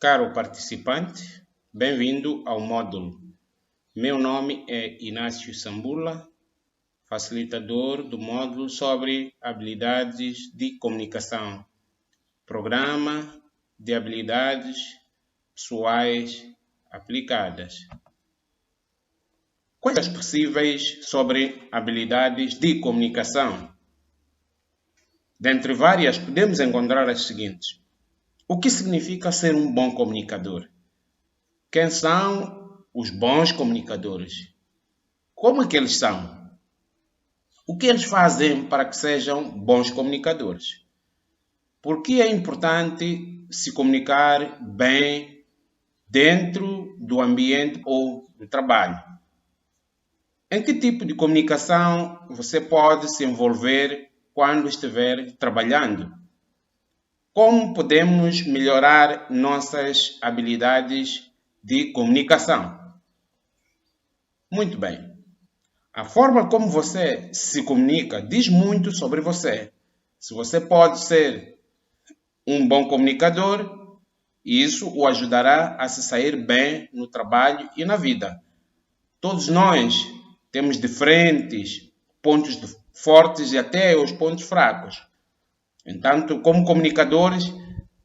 Caro participante, bem-vindo ao módulo. Meu nome é Inácio Sambula, facilitador do módulo sobre habilidades de comunicação, programa de habilidades pessoais aplicadas. Coisas possíveis sobre habilidades de comunicação. Dentre várias, podemos encontrar as seguintes. O que significa ser um bom comunicador? Quem são os bons comunicadores? Como é que eles são? O que eles fazem para que sejam bons comunicadores? Por que é importante se comunicar bem dentro do ambiente ou do trabalho? Em que tipo de comunicação você pode se envolver quando estiver trabalhando? Como podemos melhorar nossas habilidades de comunicação? Muito bem. A forma como você se comunica diz muito sobre você. Se você pode ser um bom comunicador, isso o ajudará a se sair bem no trabalho e na vida. Todos nós temos diferentes pontos fortes e até os pontos fracos. Entanto, como comunicadores,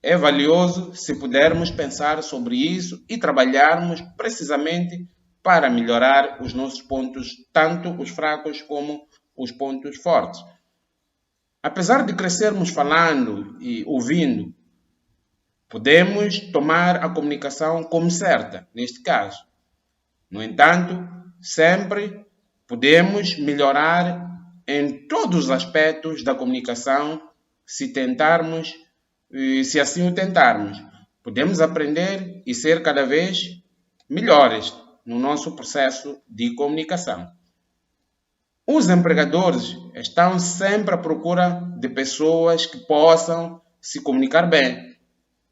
é valioso se pudermos pensar sobre isso e trabalharmos precisamente para melhorar os nossos pontos, tanto os fracos como os pontos fortes. Apesar de crescermos falando e ouvindo, podemos tomar a comunicação como certa, neste caso. No entanto, sempre podemos melhorar em todos os aspectos da comunicação se assim o tentarmos. Podemos aprender e ser cada vez melhores no nosso processo de comunicação. Os empregadores estão sempre à procura de pessoas que possam se comunicar bem.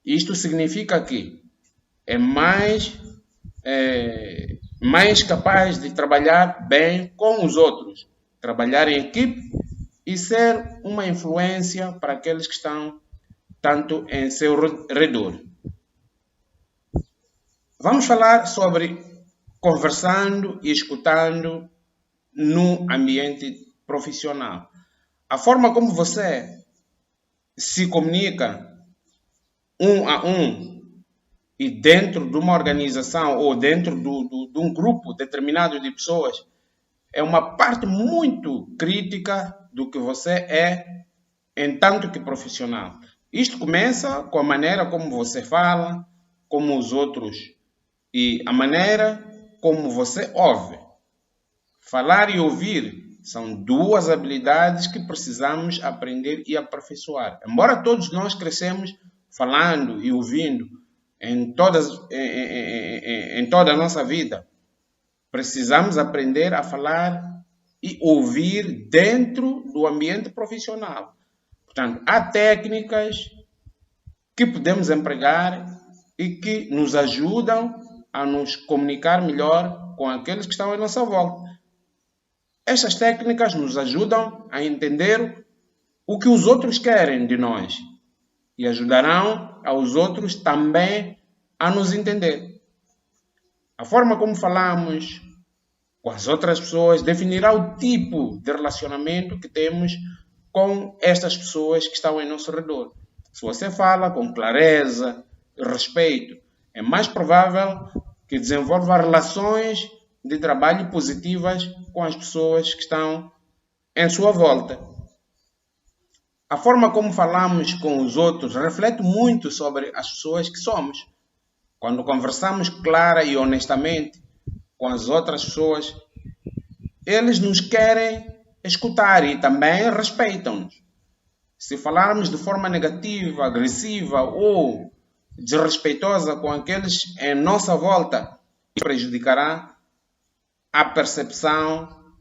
Isto significa que é mais capaz de trabalhar bem com os outros, trabalhar em equipe e ser uma influência para aqueles que estão tanto em seu redor. Vamos falar sobre conversando e escutando no ambiente profissional. A forma como você se comunica um a um e dentro de uma organização ou dentro de um grupo determinado de pessoas é uma parte muito crítica do que você é em tanto que profissional. Isto começa com a maneira como você fala, como os outros e a maneira como você ouve. Falar e ouvir são duas habilidades que precisamos aprender e aperfeiçoar. Embora todos nós crescemos falando e ouvindo em toda a nossa vida, precisamos aprender a falar e ouvir dentro do ambiente profissional. Portanto, há técnicas que podemos empregar e que nos ajudam a nos comunicar melhor com aqueles que estão à nossa volta. Estas técnicas nos ajudam a entender o que os outros querem de nós e ajudarão aos outros também a nos entender. A forma como falamos com as outras pessoas definirá o tipo de relacionamento que temos com estas pessoas que estão em nosso redor. Se você fala com clareza e respeito, é mais provável que desenvolva relações de trabalho positivas com as pessoas que estão em sua volta. A forma como falamos com os outros reflete muito sobre as pessoas que somos. Quando conversamos clara e honestamente com as outras pessoas, eles nos querem escutar e também respeitam-nos. Se falarmos de forma negativa, agressiva ou desrespeitosa com aqueles em nossa volta, isso prejudicará a percepção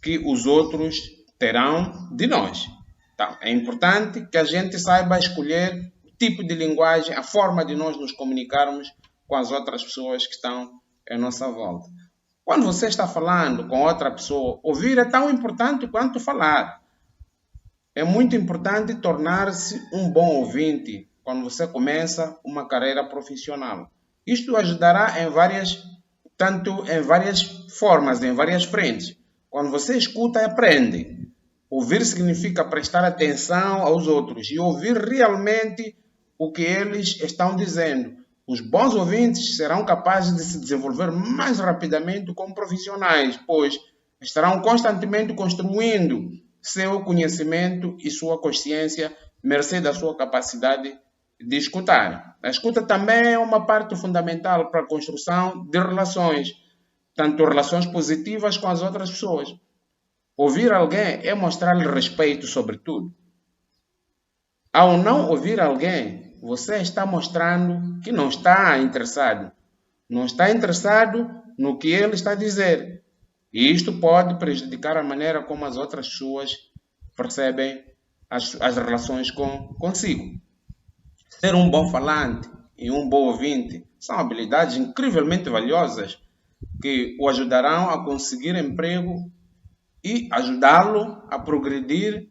que os outros terão de nós. Então, é importante que a gente saiba escolher o tipo de linguagem, a forma de nós nos comunicarmos com as outras pessoas que estão em nossa volta. Quando você está falando com outra pessoa, ouvir é tão importante quanto falar. É muito importante tornar-se um bom ouvinte quando você começa uma carreira profissional. Isto ajudará tanto em várias formas, em várias frentes. Quando você escuta, aprende. Ouvir significa prestar atenção aos outros e ouvir realmente o que eles estão dizendo. Os bons ouvintes serão capazes de se desenvolver mais rapidamente como profissionais, pois estarão constantemente construindo seu conhecimento e sua consciência, mercê da sua capacidade de escutar. A escuta também é uma parte fundamental para a construção de relações, tanto relações positivas com as outras pessoas. Ouvir alguém é mostrar-lhe respeito, sobretudo. Ao não ouvir alguém, você está mostrando que não está interessado. Não está interessado no que ele está a dizer. E isto pode prejudicar a maneira como as outras pessoas percebem as relações consigo. Ser um bom falante e um bom ouvinte são habilidades incrivelmente valiosas que o ajudarão a conseguir emprego e ajudá-lo a progredir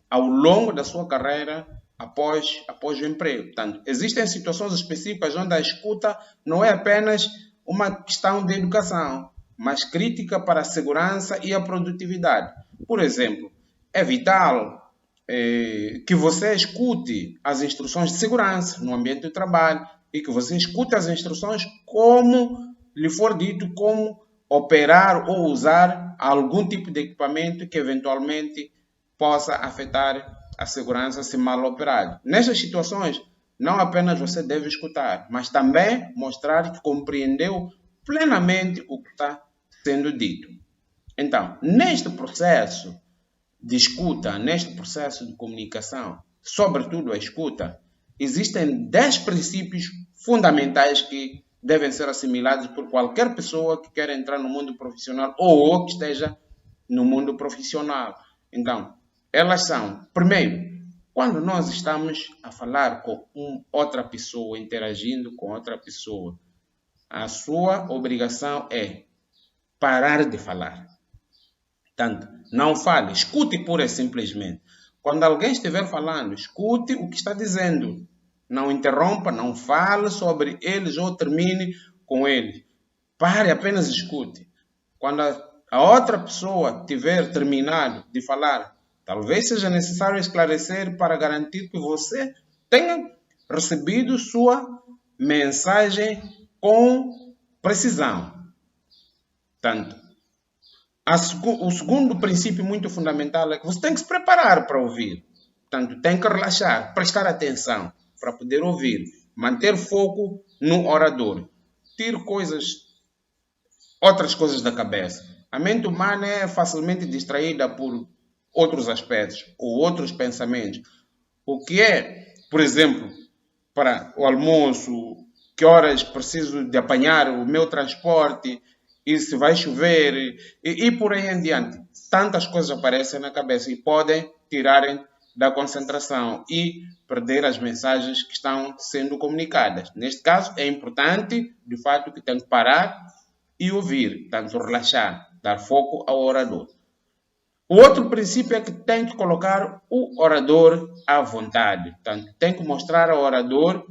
ao longo da sua carreira após o emprego. Portanto, existem situações específicas onde a escuta não é apenas uma questão de educação, mas crítica para a segurança e a produtividade. Por exemplo, é vital que você escute as instruções de segurança no ambiente do trabalho e que você escute as instruções como lhe for dito, como operar ou usar algum tipo de equipamento que eventualmente possa afetar a segurança se mal operado. Nestas situações, não apenas você deve escutar, mas também mostrar que compreendeu plenamente o que está sendo dito. Então, neste processo de escuta, neste processo de comunicação, sobretudo a escuta, existem 10 princípios fundamentais que devem ser assimilados por qualquer pessoa que quer entrar no mundo profissional ou que esteja no mundo profissional. Então, elas são, primeiro, quando nós estamos a falar com outra pessoa, interagindo com outra pessoa, a sua obrigação é parar de falar. Portanto, não fale, escute pura e simplesmente. Quando alguém estiver falando, escute o que está dizendo. Não interrompa, não fale sobre eles ou termine com eles. Pare, apenas escute. Quando a outra pessoa tiver terminado de falar, talvez seja necessário esclarecer para garantir que você tenha recebido sua mensagem com precisão. Portanto, o segundo princípio muito fundamental é que você tem que se preparar para ouvir. Portanto, tem que relaxar, prestar atenção para poder ouvir, manter foco no orador. Tire outras coisas da cabeça. A mente humana é facilmente distraída por outros aspectos ou outros pensamentos. O que é, por exemplo, para o almoço, que horas preciso de apanhar o meu transporte, e se vai chover, e por aí em diante. Tantas coisas aparecem na cabeça e podem tirarem da concentração e perder as mensagens que estão sendo comunicadas. Neste caso, é importante, de fato, que tem que parar e ouvir, tanto relaxar, dar foco ao orador. O outro princípio é que tem que colocar o orador à vontade. Portanto, tem que mostrar ao orador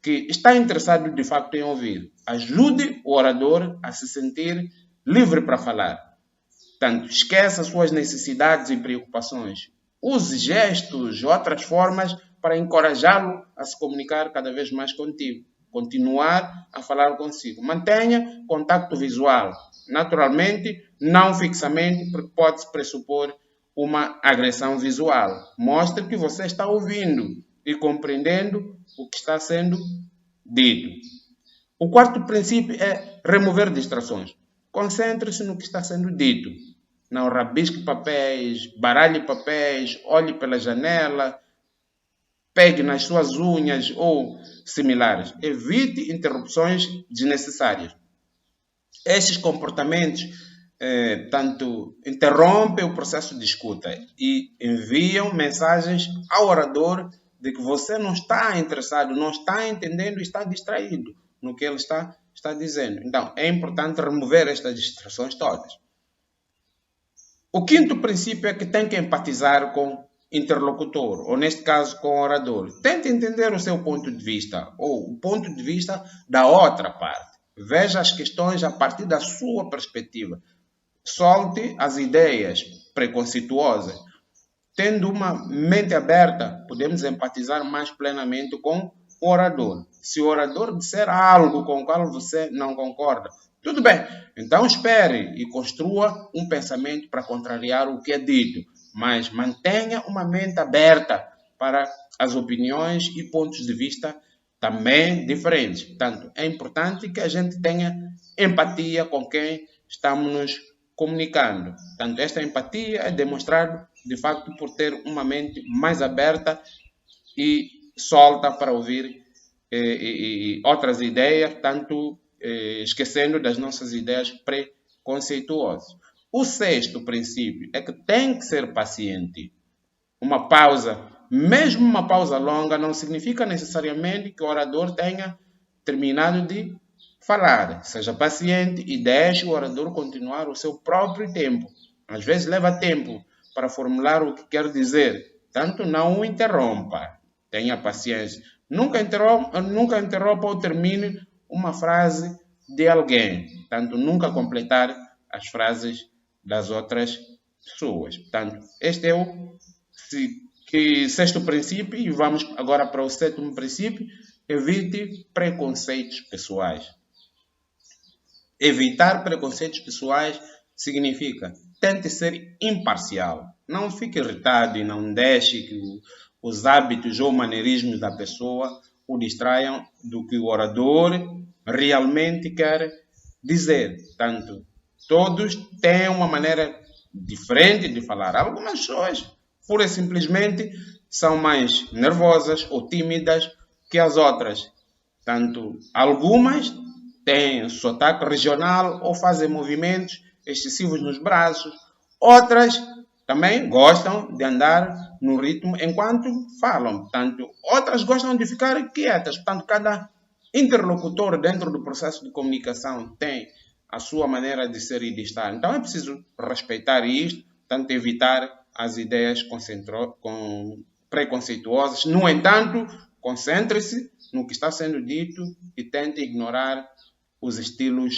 que está interessado de facto em ouvir. Ajude o orador a se sentir livre para falar. Portanto, esqueça suas necessidades e preocupações. Use gestos, outras formas para encorajá-lo a se comunicar cada vez mais contigo. Continuar a falar consigo. Mantenha contato visual. Naturalmente, não fixamente, porque pode-se pressupor uma agressão visual. Mostre que você está ouvindo e compreendendo o que está sendo dito. O quarto princípio é remover distrações. Concentre-se no que está sendo dito. Não rabisque papéis, baralhe papéis, olhe pela janela, pegue nas suas unhas ou similares. Evite interrupções desnecessárias. Esses comportamentos tanto interrompem o processo de escuta e enviam mensagens ao orador de que você não está interessado, não está entendendo e está distraído no que ele está dizendo. Então, é importante remover estas distrações todas. O quinto princípio é que tem que empatizar com interlocutor, ou neste caso com o orador, tente entender o seu ponto de vista, ou o ponto de vista da outra parte. Veja as questões a partir da sua perspectiva. Solte as ideias preconceituosas. Tendo uma mente aberta, podemos empatizar mais plenamente com o orador. Se o orador disser algo com o qual você não concorda, tudo bem, então espere e construa um pensamento para contrariar o que é dito, mas mantenha uma mente aberta para as opiniões e pontos de vista também diferentes. Portanto, é importante que a gente tenha empatia com quem estamos nos comunicando. Portanto, esta empatia é demonstrada, de facto, por ter uma mente mais aberta e solta para ouvir outras ideias, tanto esquecendo das nossas ideias preconceituosas. O sexto princípio é que tem que ser paciente. Uma pausa, mesmo uma pausa longa, não significa necessariamente que o orador tenha terminado de falar. Seja paciente e deixe o orador continuar o seu próprio tempo. Às vezes leva tempo para formular o que quer dizer. Tanto não o interrompa. Tenha paciência. Nunca interrompa ou termine uma frase de alguém. Tanto nunca completar as frases das outras pessoas. Portanto, este é o sexto princípio. E vamos agora para o sétimo princípio. Evite preconceitos pessoais. Evitar preconceitos pessoais significa tente ser imparcial. Não fique irritado e não deixe que os hábitos ou maneirismos da pessoa o distraiam do que o orador realmente quer dizer. Portanto, todos têm uma maneira diferente de falar. Algumas pessoas, pura e simplesmente, são mais nervosas ou tímidas que as outras. Portanto, algumas têm sotaque regional ou fazem movimentos excessivos nos braços. Outras também gostam de andar no ritmo enquanto falam. Portanto, outras gostam de ficar quietas. Portanto, cada interlocutor dentro do processo de comunicação tem a sua maneira de ser e de estar. Então, é preciso respeitar isto, portanto, evitar as ideias preconceituosas. No entanto, concentre-se no que está sendo dito e tente ignorar os estilos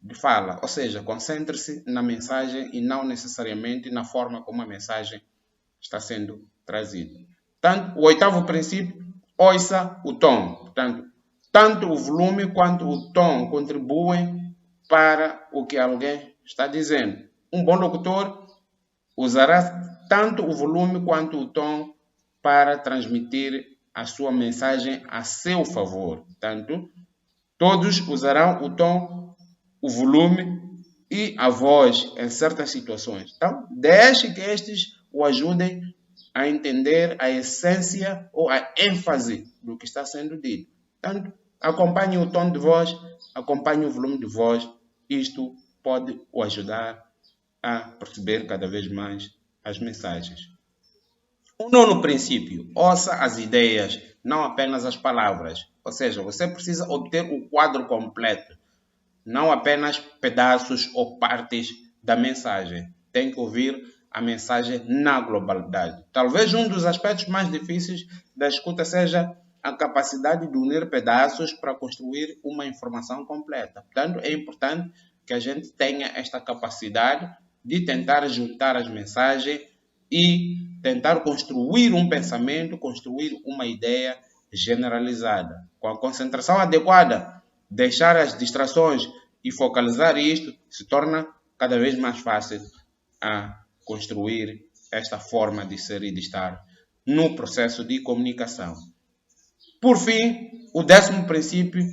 de fala. Ou seja, concentre-se na mensagem e não necessariamente na forma como a mensagem está sendo trazida. Portanto, o oitavo princípio, ouça o tom. Portanto, tanto o volume quanto o tom contribuem para o que alguém está dizendo. Um bom locutor usará tanto o volume quanto o tom para transmitir a sua mensagem a seu favor. Portanto, todos usarão o tom, o volume e a voz em certas situações. Então, deixe que estes o ajudem a entender a essência ou a ênfase do que está sendo dito. Portanto, acompanhe o tom de voz, acompanhe o volume de voz. Isto pode o ajudar a perceber cada vez mais as mensagens. O nono princípio, ouça as ideias, não apenas as palavras. Ou seja, você precisa obter o quadro completo, não apenas pedaços ou partes da mensagem. Tem que ouvir a mensagem na globalidade. Talvez um dos aspectos mais difíceis da escuta seja a capacidade de unir pedaços para construir uma informação completa. Portanto, é importante que a gente tenha esta capacidade de tentar juntar as mensagens e tentar construir um pensamento, construir uma ideia generalizada. Com a concentração adequada, deixar as distrações e focalizar isto, se torna cada vez mais fácil a construir esta forma de ser e de estar no processo de comunicação. Por fim, o 10º princípio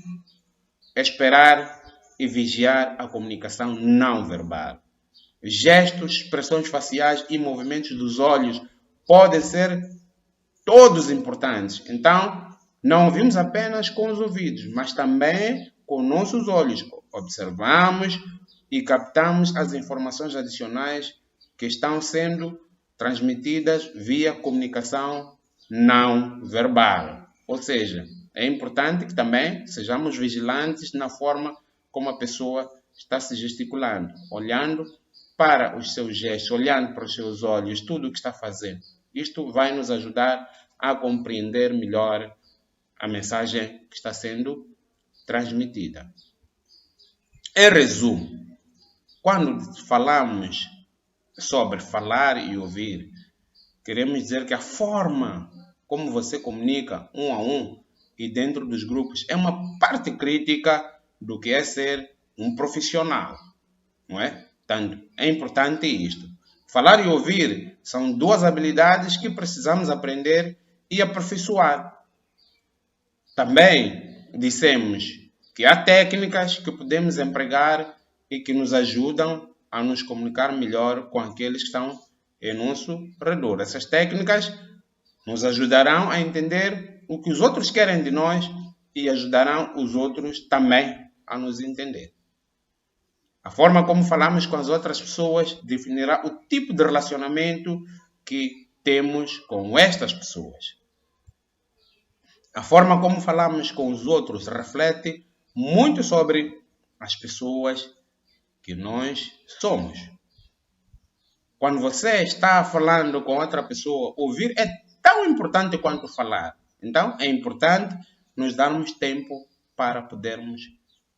é esperar e vigiar a comunicação não verbal. Gestos, expressões faciais e movimentos dos olhos podem ser todos importantes. Então, não ouvimos apenas com os ouvidos, mas também com nossos olhos. Observamos e captamos as informações adicionais que estão sendo transmitidas via comunicação não verbal. Ou seja, é importante que também sejamos vigilantes na forma como a pessoa está se gesticulando, olhando para os seus gestos, olhando para os seus olhos, tudo o que está fazendo. Isto vai nos ajudar a compreender melhor a mensagem que está sendo transmitida. Em resumo, quando falamos sobre falar e ouvir, queremos dizer que a forma como você comunica um a um e dentro dos grupos é uma parte crítica do que é ser um profissional, não é? Portanto, é importante isto. Falar e ouvir são duas habilidades que precisamos aprender e aperfeiçoar. Também dissemos que há técnicas que podemos empregar e que nos ajudam a nos comunicar melhor com aqueles que estão em nosso redor. Essas técnicas nos ajudarão a entender o que os outros querem de nós e ajudarão os outros também a nos entender. A forma como falamos com as outras pessoas definirá o tipo de relacionamento que temos com estas pessoas. A forma como falamos com os outros reflete muito sobre as pessoas que nós somos. Quando você está falando com outra pessoa, ouvir é tão importante quanto falar. Então, é importante nos darmos tempo para podermos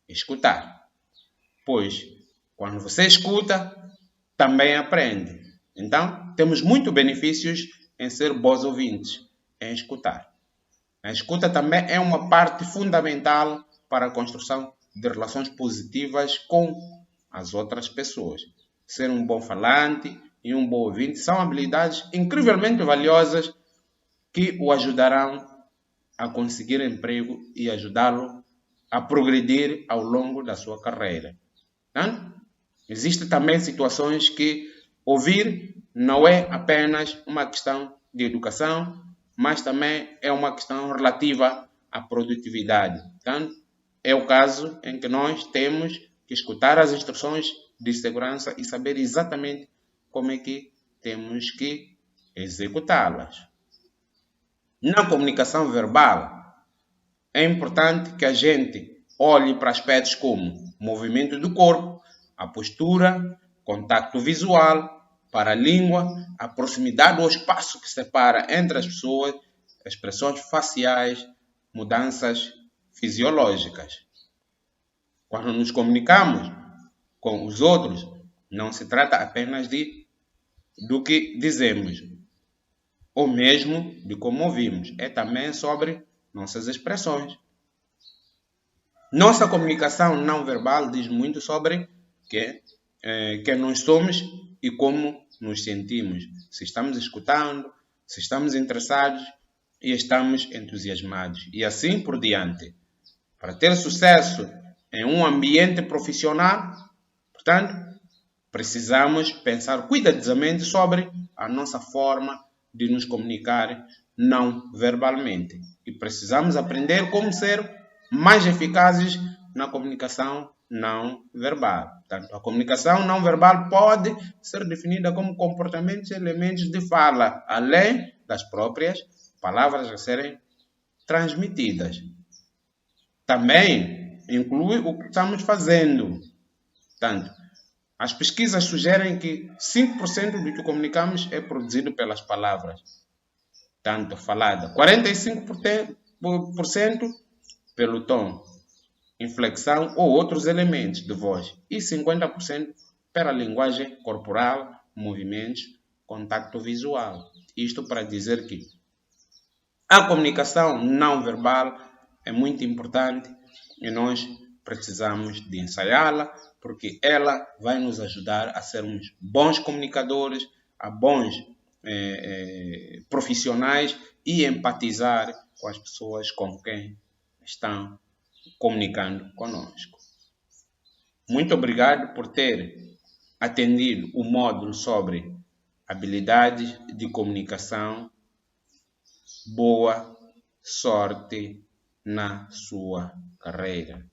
escutar. Pois, quando você escuta, também aprende. Então, temos muitos benefícios em ser bons ouvintes, em escutar. A escuta também é uma parte fundamental para a construção de relações positivas com as outras pessoas. Ser um bom falante e um bom ouvinte são habilidades incrivelmente valiosas que o ajudarão a conseguir emprego e ajudá-lo a progredir ao longo da sua carreira. Então, existem também situações que ouvir não é apenas uma questão de educação, mas também é uma questão relativa à produtividade. Então, é o caso em que nós temos que escutar as instruções de segurança e saber exatamente como é que temos que executá-las. Na comunicação verbal, é importante que a gente olhe para aspectos como movimento do corpo, a postura, contacto visual, para a língua, a proximidade ou espaço que separa entre as pessoas, expressões faciais, mudanças fisiológicas. Quando nos comunicamos com os outros, não se trata apenas do que dizemos, ou mesmo de como ouvimos. É também sobre nossas expressões. Nossa comunicação não verbal diz muito sobre quem nós somos e como nos sentimos. Se estamos escutando, se estamos interessados e estamos entusiasmados. E assim por diante. Para ter sucesso em um ambiente profissional, portanto, precisamos pensar cuidadosamente sobre a nossa forma de nos comunicar não verbalmente. E precisamos aprender como ser mais eficazes na comunicação não verbal. Portanto, a comunicação não verbal pode ser definida como comportamentos e elementos de fala, além das próprias palavras a serem transmitidas. Também inclui o que estamos fazendo. Portanto, as pesquisas sugerem que 5% do que comunicamos é produzido pelas palavras, tanto falada, 45% pelo tom, inflexão ou outros elementos de voz e 50% pela linguagem corporal, movimentos, contacto visual. Isto para dizer que a comunicação não verbal é muito importante e nós precisamos de ensaiá-la, porque ela vai nos ajudar a sermos bons comunicadores, a bons profissionais e empatizar com as pessoas com quem estão comunicando conosco. Muito obrigado por ter atendido o módulo sobre habilidades de comunicação. Boa sorte na sua carreira.